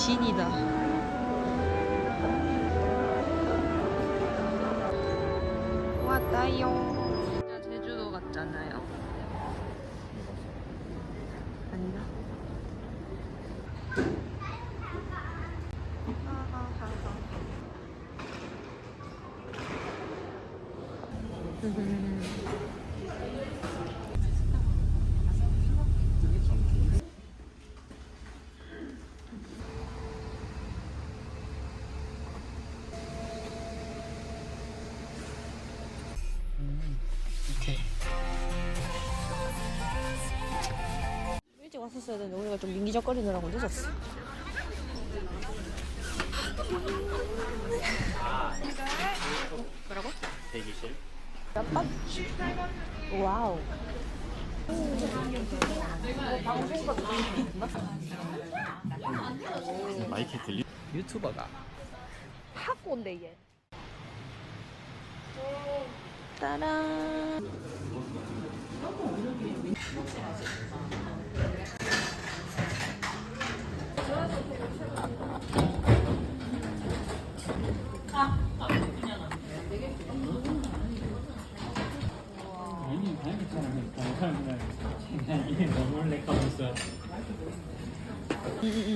진이다. 왔다요. 진짜 제주도 같잖아요. 아닌가? 오케이. 일찍 왔었어야 되는데 우리가 좀 민기적거리느라고 늦었어. 뭐라고? 대기실. 몇 번? 와우. 마이크 들리? 유튜버가. 하고 온대 얘. 따란.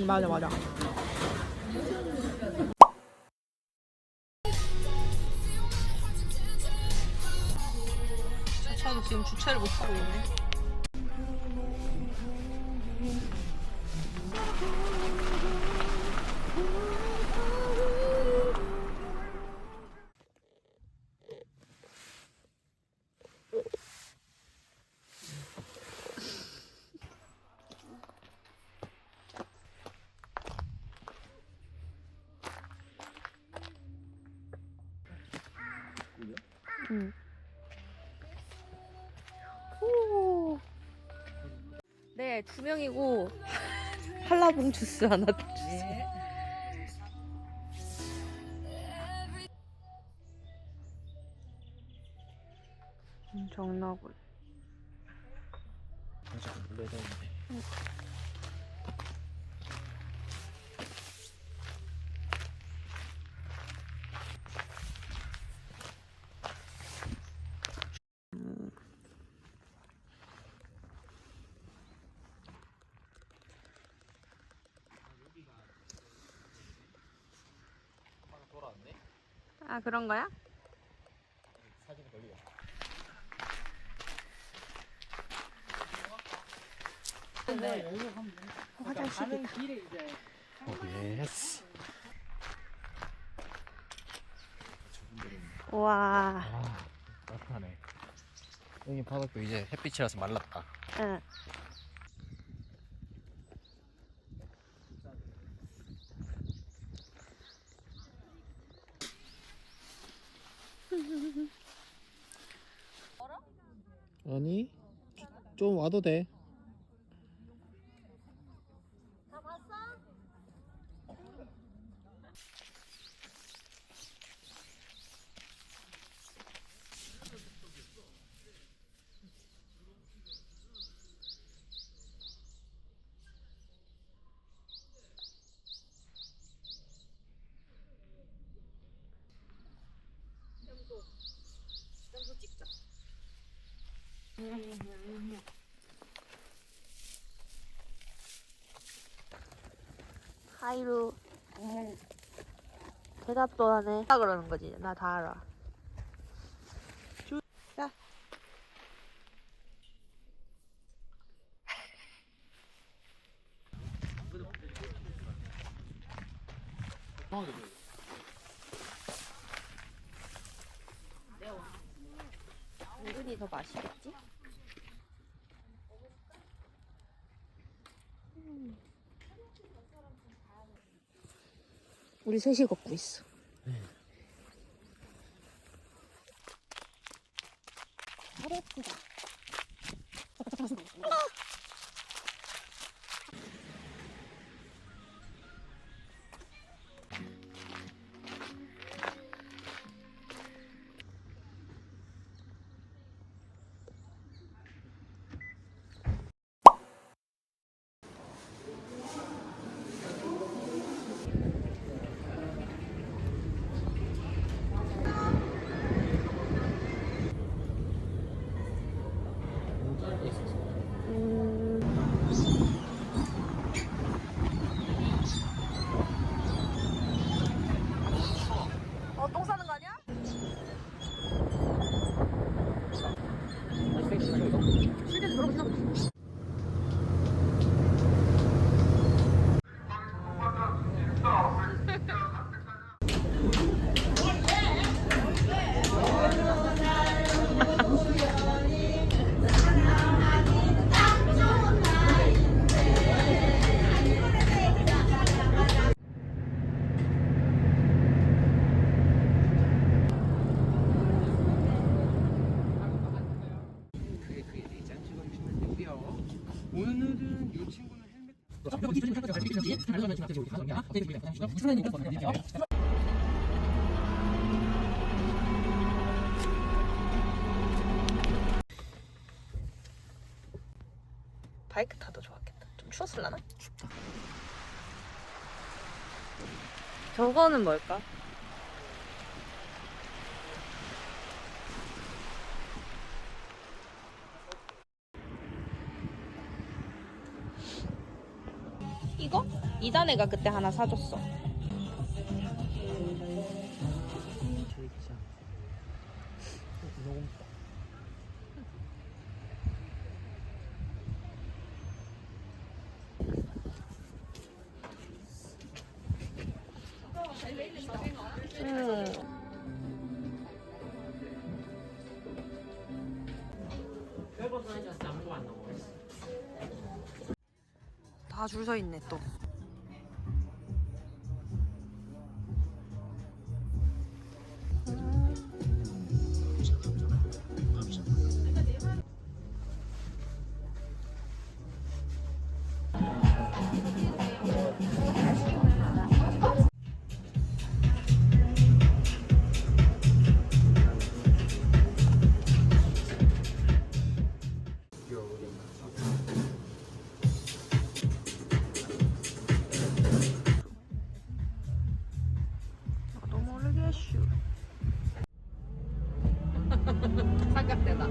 맞아 맞아. 저 차도 지금 주차를 못 하고 있네. 응. 오. 네, 2명이고 한라봉 주스 하나 주세요. 정나군. 물려야 되는데. 돌아왔네. 아, 그런 거야? 사진 걸리고. 네. 화장실이다. 예스. 와. 아, 따뜻하네. 여기 바닥도 이제 햇빛이라서 말랐다. 응. 아니, 좀 와도 돼. 하이루. 대답도 하네. 다 그러는 거지. 나 다 알아. 야. 은근히 더 맛있겠지? 우리 셋이 걷고 있어. 잘했다. 바이크 타도 좋았겠다. 좀 추웠을라나? 춥다. 저거는 뭘까? 이거? 이단애가 그때 하나 사줬어. 다 줄 서 있네 또. 나도 모르겠슈. 삼각대다.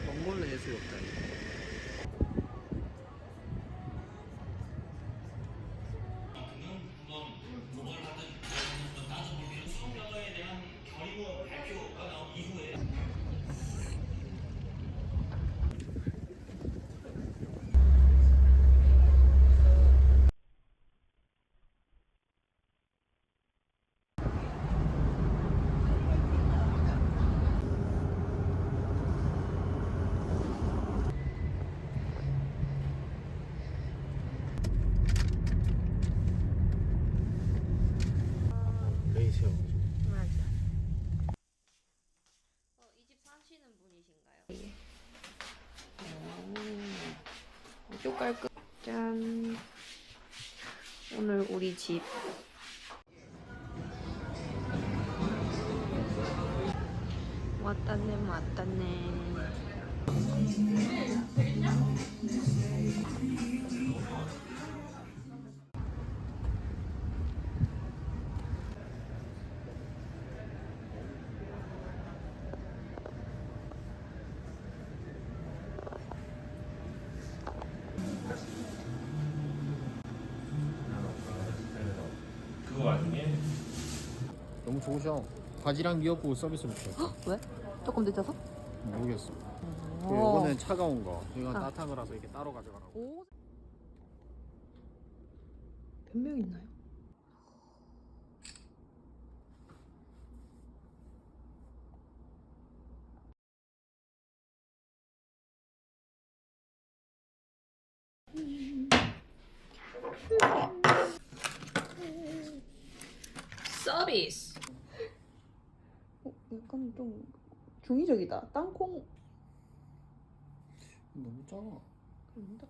몽골로 예술이 없다. 레이스여가지고. 맞아. 이 집 사시는 분이신가요? 이쪽 깔끔. 짠. 오늘 우리 집. 왔다네 왔다네. 그 와중에 너무 좋으셔. 바지락 미역국 서비스 붙여. 왜? 조금 늦어서? 모르겠어. 오. 이거는 차가운 거. 이건 아. 따뜻한 거라서 이렇게 따로 가져가라고. 오. 몇 명 있나요? 서비스. 약간 좀 중의적이다. 땅콩. 너무 작아. 그런가?